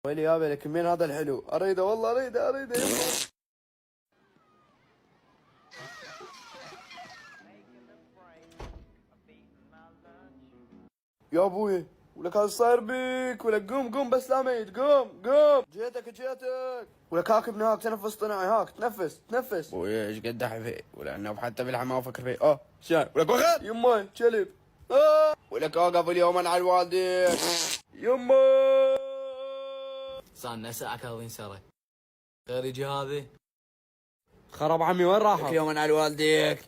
ويلي يابا لك مين هذا الحلو؟ اريده والله اريده يا ابوي ولك هذا صاير بيك ولك قوم بس لا ميت قوم جيتك ولك هاك ابن هاك تنفس صناعي هاك تنفس ابوي ايش قد فيه ولانه حتى بالحمام ما افكر فيه شان ولك وخذ يماي كلب ولك اوقف اليوم على الوالدين يماي صار لنا ساعة كاظمين سرى غير يجي هذه خرب عمي وين راحوا؟ يوم على والديك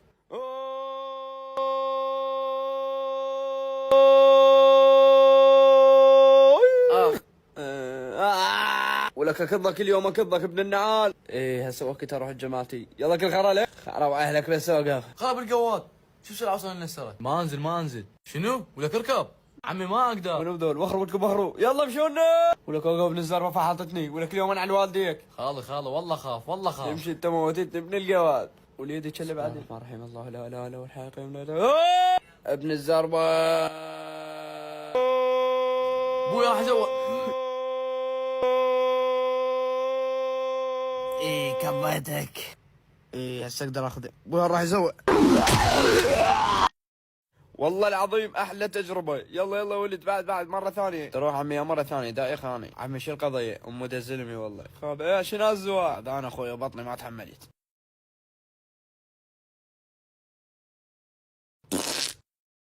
ولك اكضك اليوم اكضك ابن النعال. ايه هسه وقت اروح الجمالتي يلا كل خرا خرب اهلك بس اوقف خرب القواد. شو سرعة وصلنا السرى؟ ما انزل شنو؟ ولك اركب عمي ما اقدر. منو ذول وخروا بخروا يلا مشونا. ولك اوقف ابن الزربه فحطتني ولك اليوم على والديك. خالي والله خاف يمشي انت موتتني ابن القواد وليدي كله بعدين ما رحم الله لا اله الا هو الحي القيوم لا ابن الزربه ابوي راح اسوي ايه كبيتك. ايه هسه اقدر اخذ ابوي راح يزوق. والله العظيم احلى تجربه. يلا ولد بعد مره ثانيه تروح عمي مره ثانيه دائق خاني عمي شو القضيه ام ده زلمي والله خاب ايه شنو الزواج انا اخوي بطني ما تحملت.